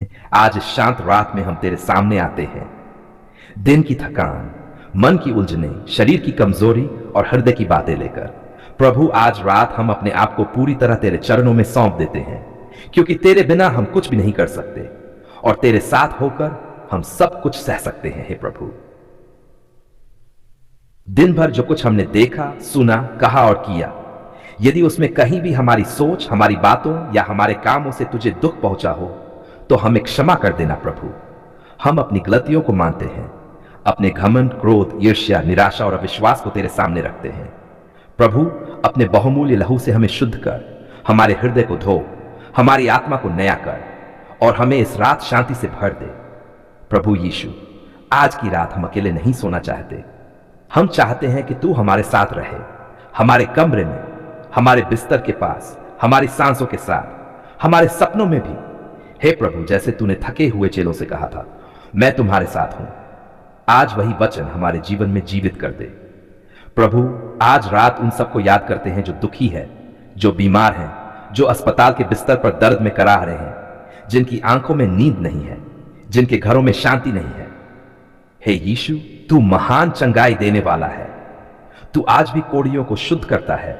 आज इस शांत रात में हम तेरे सामने आते हैं। दिन की थकान, मन की उलझने, शरीर की कमजोरी और हृदय की बातें लेकर प्रभु आज रात हम अपने आप को पूरी तरह तेरे चरणों में सौंप देते हैं, क्योंकि तेरे बिना हम कुछ भी नहीं कर सकते और तेरे साथ होकर हम सब कुछ सह सकते हैं। हे प्रभु, दिन भर जो कुछ हमने देखा, सुना, कहा और किया, यदि उसमें कहीं भी हमारी सोच, हमारी बातों या हमारे कामों से तुझे दुख पहुंचा हो तो हमें क्षमा कर देना प्रभु। हम अपनी गलतियों को मानते हैं, अपने घमंड, क्रोध, ईर्ष्या, निराशा और अविश्वास को तेरे सामने रखते हैं। प्रभु, अपने बहुमूल्य लहू से हमें शुद्ध कर, हमारे हृदय को धो, हमारी आत्मा को नया कर और हमें इस रात शांति से भर दे। प्रभु यीशु, आज की रात हम अकेले नहीं सोना चाहते। हम चाहते हैं कि तू हमारे साथ रहे, हमारे कमरे में, हमारे बिस्तर के पास, हमारी सांसों के साथ, हमारे सपनों में भी। हे प्रभु, जैसे तूने थके हुए चेलों से कहा था, मैं तुम्हारे साथ हूं, आज वही वचन हमारे जीवन में जीवित कर दे। प्रभु, आज रात उन सबको याद करते हैं जो दुखी है, जो बीमार हैं, जो अस्पताल के बिस्तर पर दर्द में कराह रहे हैं, जिनकी आंखों में नींद नहीं है, जिनके घरों में शांति नहीं है। हे यीशु, तू महान चंगाई देने वाला है। तू आज भी कोढ़ियों को शुद्ध करता है,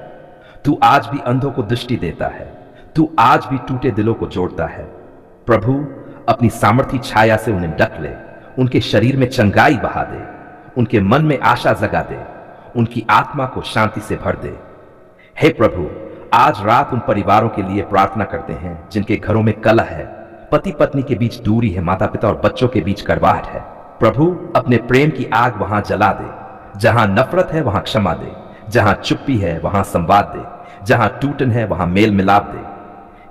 तू आज भी अंधों को दृष्टि देता है, तू आज भी टूटे दिलों को जोड़ता है। प्रभु, अपनी सामर्थी छाया से उन्हें ढक ले, उनके शरीर में चंगाई बहा दे, उनके मन में आशा जगा दे, उनकी आत्मा को शांति से भर दे। हे प्रभु, आज रात उन परिवारों के लिए प्रार्थना करते हैं जिनके घरों में कलह है, पति पत्नी के बीच दूरी है, माता पिता और बच्चों के बीच कड़वाहट है। प्रभु, अपने प्रेम की आग वहां जला दे। जहां नफरत है वहां क्षमा दे, जहां चुप्पी है वहां संवाद दे, जहां टूटन है वहां मेल मिलाप दे।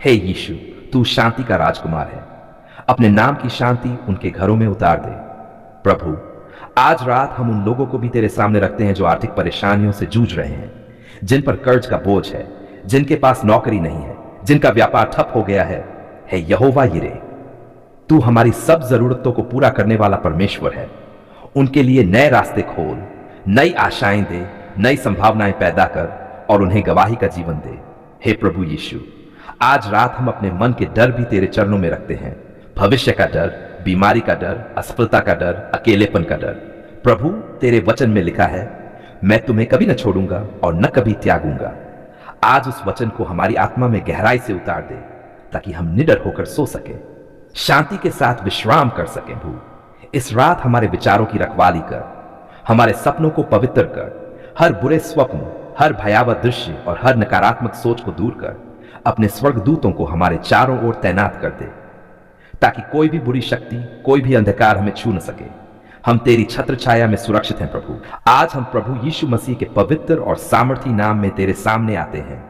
हे यीशु, तू शांति का राजकुमार है, अपने नाम की शांति उनके घरों में उतार दे। प्रभु, आज रात हम उन लोगों को भी तेरे सामने रखते हैं जो आर्थिक परेशानियों से जूझ रहे हैं, जिन पर कर्ज का बोझ है, जिनके पास नौकरी नहीं है, जिनका व्यापार ठप हो गया है। हे यहोवा यिरे, तू हमारी सब जरूरतों को पूरा करने वाला परमेश्वर है। उनके लिए नए रास्ते खोल, नई आशाएं दे, नई संभावनाएं पैदा कर और उन्हें गवाही का जीवन दे। हे प्रभु यीशु, आज रात हम अपने मन के डर भी तेरे चरणों में रखते हैं। भविष्य का डर, बीमारी का डर, असफलता का डर, अकेलेपन का डर। प्रभु, तेरे वचन में लिखा है, मैं तुम्हें कभी न छोड़ूंगा और न कभी त्यागूंगा। आज उस वचन को हमारी आत्मा में गहराई से उतार दे, ताकि हम निडर होकर सो सके, शांति के साथ विश्राम कर सकें। प्रभु, इस रात हमारे विचारों की रखवाली कर, हमारे सपनों को पवित्र कर, हर बुरे स्वप्न, हर भयावह दृश्य और हर नकारात्मक सोच को दूर कर अपने स्वर्गदूतों को हमारे चारों ओर तैनात कर दे, ताकि कोई भी बुरी शक्ति, कोई भी अंधकार हमें छू न सके। हम तेरी छत्र छाया में सुरक्षित हैं। प्रभु, आज हम प्रभु यीशु मसीह के पवित्र और सामर्थी नाम में तेरे सामने आते हैं,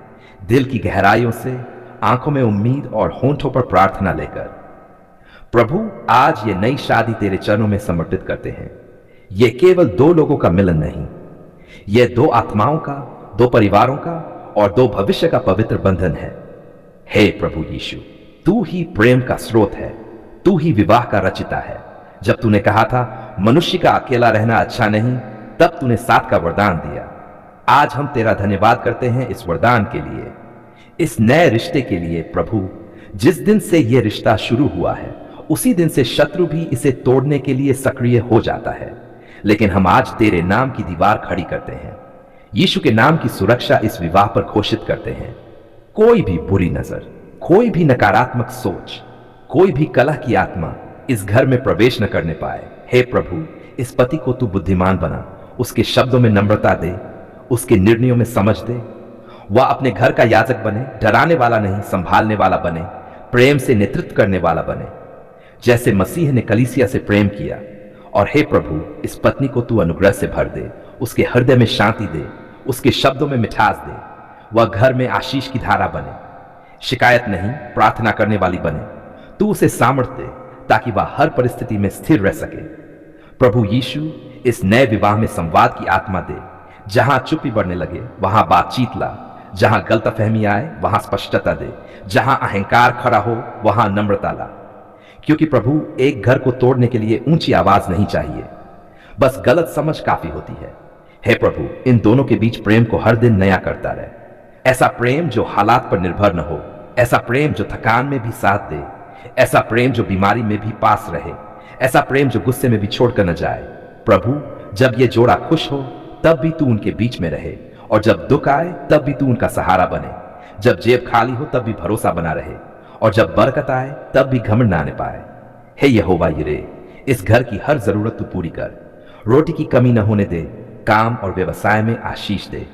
दिल की गहराइयों से, आंखों में उम्मीद और होंठों पर प्रार्थना लेकर। प्रभु, आज ये नई शादी तेरे चरणों में समर्पित करते हैं। ये केवल दो लोगों का मिलन नहीं, ये दो आत्माओं का, दो परिवारों का और दो भविष्य का पवित्र बंधन है। हे प्रभु यीशु, तू ही प्रेम का स्रोत है, तू ही विवाह का रचिता है। जब तूने कहा था मनुष्य का अकेला रहना अच्छा नहीं, तब तूने साथ का वरदान दिया। आज हम तेरा धन्यवाद करते हैं इस वरदान के लिए, इस नए रिश्ते के लिए। प्रभु, जिस दिन से यह रिश्ता शुरू हुआ है, उसी दिन से शत्रु भी इसे तोड़ने के लिए सक्रिय हो जाता है, लेकिन हम आज तेरे नाम की दीवार खड़ी करते हैं। यीशु के नाम की सुरक्षा इस विवाह पर घोषित करते हैं। कोई भी बुरी नजर, कोई भी नकारात्मक सोच, कोई भी कलह की आत्मा इस घर में प्रवेश न करने पाए। हे प्रभु, इस पति को तू बुद्धिमान बना, उसके शब्दों में नम्रता दे, उसके निर्णयों में समझ दे। वह अपने घर का याजक बने, डराने वाला नहीं, संभालने वाला बने, प्रेम से नेतृत्व करने वाला बने, जैसे मसीह ने कलीसिया से प्रेम किया। और हे प्रभु, इस पत्नी को तू अनुग्रह से भर दे, उसके हृदय में शांति दे, उसके शब्दों में मिठास दे। वह घर में आशीष की धारा बने, शिकायत नहीं, प्रार्थना करने वाली बने। तू उसे सामर्थ्य दे ताकि वह हर परिस्थिति में स्थिर रह सके। प्रभु यीशु, इस नए विवाह में संवाद की आत्मा दे। जहां चुप्पी बढ़ने लगे वहां बातचीत ला, जहां गलतफहमी आए वहां स्पष्टता दे, जहां अहंकार खड़ा हो वहां नम्रता ला। क्योंकि प्रभु, एक घर को तोड़ने के लिए ऊंची आवाज नहीं चाहिए, बस गलत समझ काफी होती है। हे प्रभु, इन दोनों के बीच प्रेम को हर दिन नया करता रहे। ऐसा प्रेम जो हालात पर निर्भर न हो, ऐसा प्रेम जो थकान में भी साथ दे, ऐसा प्रेम जो बीमारी में भी पास रहे, ऐसा प्रेम जो गुस्से में भी छोड़कर न जाए। प्रभु, जब ये जोड़ा खुश हो तब भी तू उनके बीच में रहे, और जब दुख आए तब भी तू उनका सहारा बने। जब जेब खाली हो तब भी भरोसा बना रहे, और जब बरकत आए तब भी घमंड ना आने पाए। हे यहोवा यिरे, इस घर की हर जरूरत तू पूरी कर, रोटी की कमी न होने दे, काम और व्यवसाय में आशीष दे।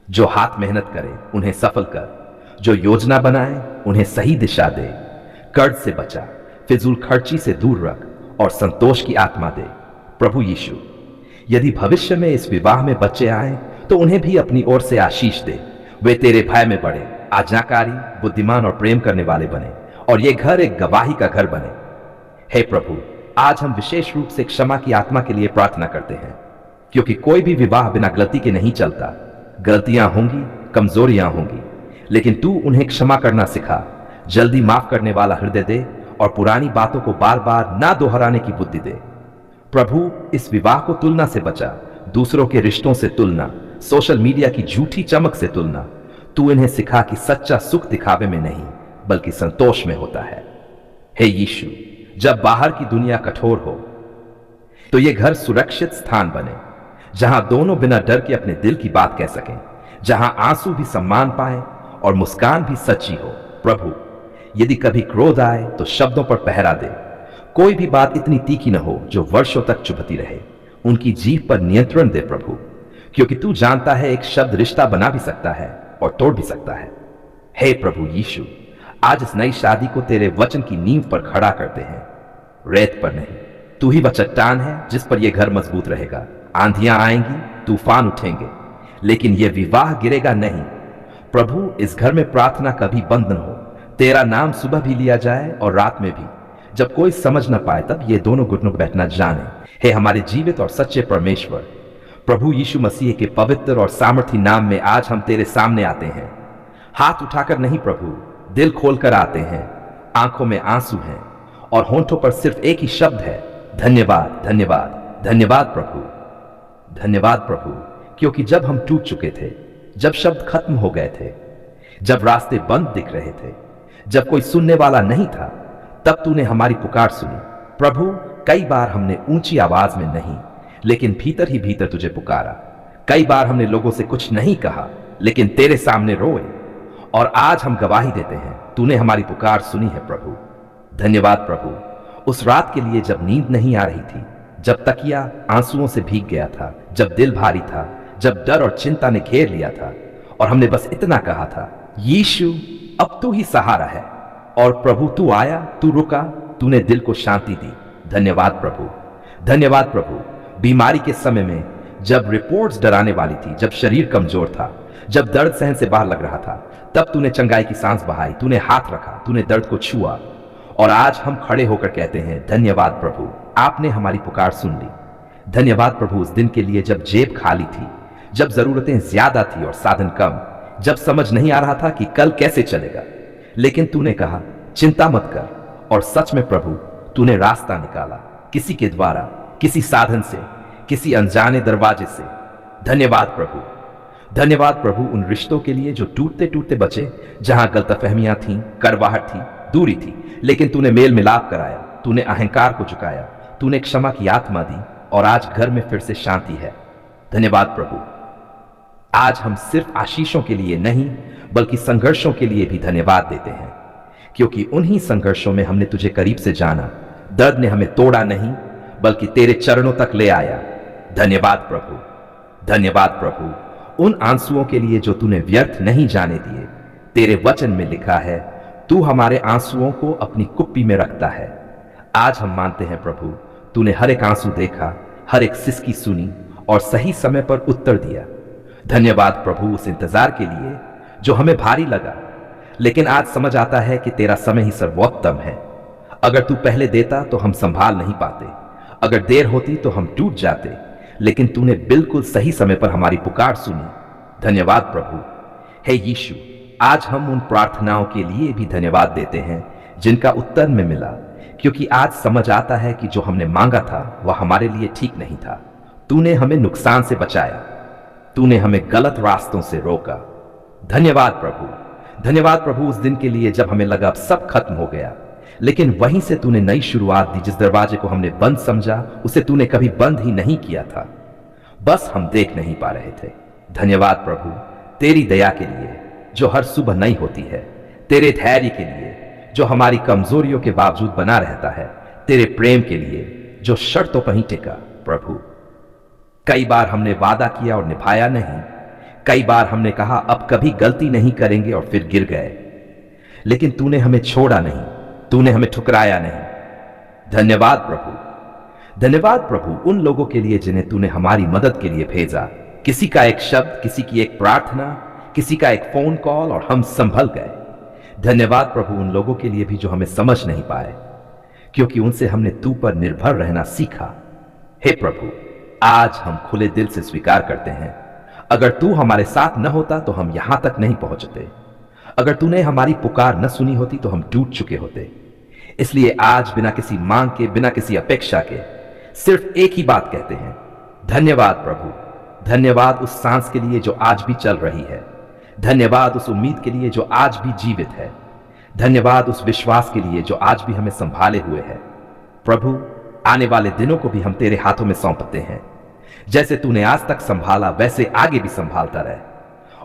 जो हाथ मेहनत करे उन्हें सफल कर, जो योजना बनाए उन्हें सही दिशा दे। कर्ज से बचा, फिजूल खर्ची से दूर रख, और संतोष की आत्मा दे। प्रभु यीशु, यदि भविष्य में इस विवाह में बच्चे आए तो उन्हें भी अपनी ओर से आशीष दे। वे तेरे भय में बढ़े, आज्ञाकारी, बुद्धिमान और प्रेम करने वाले बने, और ये घर एक गवाही का घर बने। हे प्रभु, आज हम विशेष रूप से क्षमा की आत्मा के लिए प्रार्थना करते हैं, क्योंकि कोई भी विवाह बिना गलती के नहीं चलता। गलतियां होंगी, कमजोरियां होंगी, लेकिन तू उन्हें क्षमा करना सिखा। जल्दी माफ करने वाला हृदय दे, और पुरानी बातों को बार बार ना दोहराने की बुद्धि दे। प्रभु, इस विवाह को तुलना से बचा, दूसरों के रिश्तों से तुलना, सोशल मीडिया की झूठी चमक से तुलना। तू इन्हें सिखा कि सच्चा सुख दिखावे में नहीं बल्कि संतोष में होता है। हे यीशु, जब बाहर की दुनिया कठोर हो तो ये घर सुरक्षित स्थान बने, जहां दोनों बिना डर के अपने दिल की बात कह सकें, जहां आंसू भी सम्मान पाए और मुस्कान भी सच्ची हो। प्रभु, यदि कभी क्रोध आए तो शब्दों पर पहरा दे। कोई भी बात इतनी तीखी न हो जो वर्षों तक चुभती रहे। उनकी जीभ पर नियंत्रण दे प्रभु, क्योंकि तू जानता है एक शब्द रिश्ता बना भी सकता है और तोड़ भी सकता है। हे प्रभु यीशु, आज इस नई शादी को तेरे वचन की नींव पर खड़ा करते हैं, रेत पर नहीं। तू ही वह चट्टान है जिस पर यह घर मजबूत रहेगा। आंधियां आएंगी, तूफान उठेंगे, लेकिन यह विवाह गिरेगा नहीं। प्रभु, इस घर में प्रार्थना कभी बंद न हो। तेरा नाम सुबह भी लिया जाए और रात में भी, जब कोई समझ न पाए तब ये दोनों घुटनों पर बैठना जाने। हे हमारे जीवित और सच्चे परमेश्वर, प्रभु यीशु मसीह के पवित्र और सामर्थी नाम में आज हम तेरे सामने आते हैं। हाथ उठाकर नहीं प्रभु, दिल खोलकर आते हैं। आंखों में आंसू हैं और होंठों पर सिर्फ एक ही शब्द है, धन्यवाद, धन्यवाद, धन्यवाद प्रभु। धन्यवाद प्रभु, क्योंकि जब हम टूट चुके थे, जब शब्द खत्म हो गए थे, जब रास्ते बंद दिख रहे थे, जब कोई सुनने वाला नहीं था, तब तूने हमारी पुकार सुनी। प्रभु, कई बार हमने ऊंची आवाज में नहीं लेकिन भीतर ही भीतर तुझे पुकारा। कई बार हमने लोगों से कुछ नहीं कहा लेकिन तेरे सामने रोए, और आज हम गवाही देते हैं तूने हमारी पुकार सुनी है प्रभु। धन्यवाद प्रभु, उस रात के लिए जब नींद नहीं आ रही थी, जब तकिया आंसुओं से भीग गया था, जब दिल भारी था, जब डर और चिंता ने घेर लिया था, और हमने बस इतना कहा था, यीशु अब तू ही सहारा है। और प्रभु, तू आया, तू रुका, तूने दिल को शांति दी। धन्यवाद प्रभु, धन्यवाद प्रभु। बीमारी के समय में जब रिपोर्ट्स डराने वाली थी, जब शरीर कमजोर था, जब दर्द सहन से बाहर लग रहा था, तब तूने चंगाई की सांस बहाई, तूने हाथ रखा, तूने दर्द को छुआ, और आज हम खड़े होकर कहते हैं धन्यवाद प्रभु, आपने हमारी पुकार सुन ली। धन्यवाद प्रभु उस दिन के लिए जब जेब खाली थी, जब जरूरतें ज्यादा थी और साधन कम, जब समझ नहीं आ रहा था कि कल कैसे चलेगा, लेकिन तूने कहा चिंता मत कर, और सच में प्रभु तूने रास्ता निकाला, किसी के द्वारा, किसी साधन से, किसी अनजाने दरवाजे से। धन्यवाद प्रभु, धन्यवाद प्रभु उन रिश्तों के लिए जो टूटते टूटते बचे, जहां गलतफहमियां थीं, कड़वाहट थी, दूरी थी, लेकिन तूने मेल मिलाप कराया, तूने अहंकार को झुकाया, तूने क्षमा की आत्मा दी, और आज घर में फिर से शांति है। धन्यवाद प्रभु। आज हम सिर्फ आशीषों के लिए नहीं बल्कि संघर्षों के लिए भी धन्यवाद देते हैं, क्योंकि उन्हीं संघर्षों में हमने तुझे करीब से जाना। दर्द ने हमें तोड़ा नहीं बल्कि तेरे चरणों तक ले आया। धन्यवाद प्रभु, धन्यवाद प्रभु उन आंसुओं के लिए जो तूने व्यर्थ नहीं जाने दिए। तेरे वचन में लिखा है, तू हमारे आंसुओं को अपनी कुप्पी में रखता है। आज हम मानते हैं प्रभु, तूने हर एक आंसू देखा, हर एक सिसकी सुनी और सही समय पर उत्तर दिया। धन्यवाद प्रभु उस इंतजार के लिए जो हमें भारी लगा, लेकिन आज समझ आता है कि तेरा समय ही सर्वोत्तम है। अगर तू पहले देता तो हम संभाल नहीं पाते, अगर देर होती तो हम टूट जाते, लेकिन तूने बिल्कुल सही समय पर हमारी पुकार सुनी। धन्यवाद प्रभु। हे यीशु, आज हम उन प्रार्थनाओं के लिए भी धन्यवाद देते हैं जिनका उत्तर में मिला, क्योंकि आज समझ आता है कि जो हमने मांगा था वह हमारे लिए ठीक नहीं था। तूने हमें नुकसान से बचाया, तूने हमें गलत रास्तों से रोका। धन्यवाद प्रभु, धन्यवाद प्रभु उस दिन के लिए जब हमें लगा अब सब खत्म हो गया, लेकिन वहीं से तूने नई शुरुआत दी। जिस दरवाजे को हमने बंद समझा उसे तूने कभी बंद ही नहीं किया था, बस हम देख नहीं पा रहे थे। धन्यवाद प्रभु तेरी दया के लिए जो हर सुबह नई होती है, तेरे धैर्य के लिए जो हमारी कमजोरियों के बावजूद बना रहता है, तेरे प्रेम के लिए जो शर्तों पर ही टिका। प्रभु कई बार हमने वादा किया और निभाया नहीं, कई बार हमने कहा अब कभी गलती नहीं करेंगे और फिर गिर गए, लेकिन तूने हमें छोड़ा नहीं, तूने हमें ठुकराया नहीं। धन्यवाद प्रभु, धन्यवाद प्रभु उन लोगों के लिए जिन्हें तूने हमारी मदद के लिए भेजा। किसी का एक शब्द, किसी की एक प्रार्थना, किसी का एक फोन कॉल और हम संभल गए। धन्यवाद प्रभु उन लोगों के लिए भी जो हमें समझ नहीं पाए, क्योंकि उनसे हमने तू पर निर्भर रहना सीखा। हे प्रभु आज हम खुले दिल से स्वीकार करते हैं, अगर तू हमारे साथ न होता तो हम यहां तक नहीं पहुंचते। अगर तूने हमारी पुकार न सुनी होती तो हम टूट चुके होते। इसलिए आज बिना किसी मांग के, बिना किसी अपेक्षा के, सिर्फ एक ही बात कहते हैं, धन्यवाद प्रभु। धन्यवाद उस सांस के लिए जो आज भी चल रही है, धन्यवाद उस उम्मीद के लिए जो आज भी जीवित है, धन्यवाद उस विश्वास के लिए जो आज भी हमें संभाले हुए है। प्रभु आने वाले दिनों को भी हम तेरे हाथों में सौंपते हैं। जैसे तूने आज तक संभाला वैसे आगे भी संभालता रहे,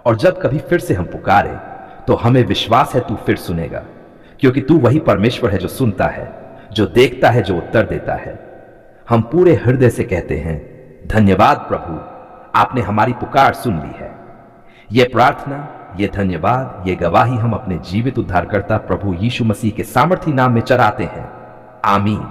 और जब कभी फिर से हम पुकारे तो हमें विश्वास है तू फिर सुनेगा, क्योंकि तू वही परमेश्वर है जो सुनता है, जो देखता है, जो उत्तर देता है। हम पूरे हृदय से कहते हैं धन्यवाद प्रभु, आपने हमारी पुकार सुन ली है। यह प्रार्थना, यह धन्यवाद, यह गवाही हम अपने जीवित उद्धारकर्ता प्रभु यीशु मसीह के सामर्थी नाम में चढ़ाते हैं। आमीन।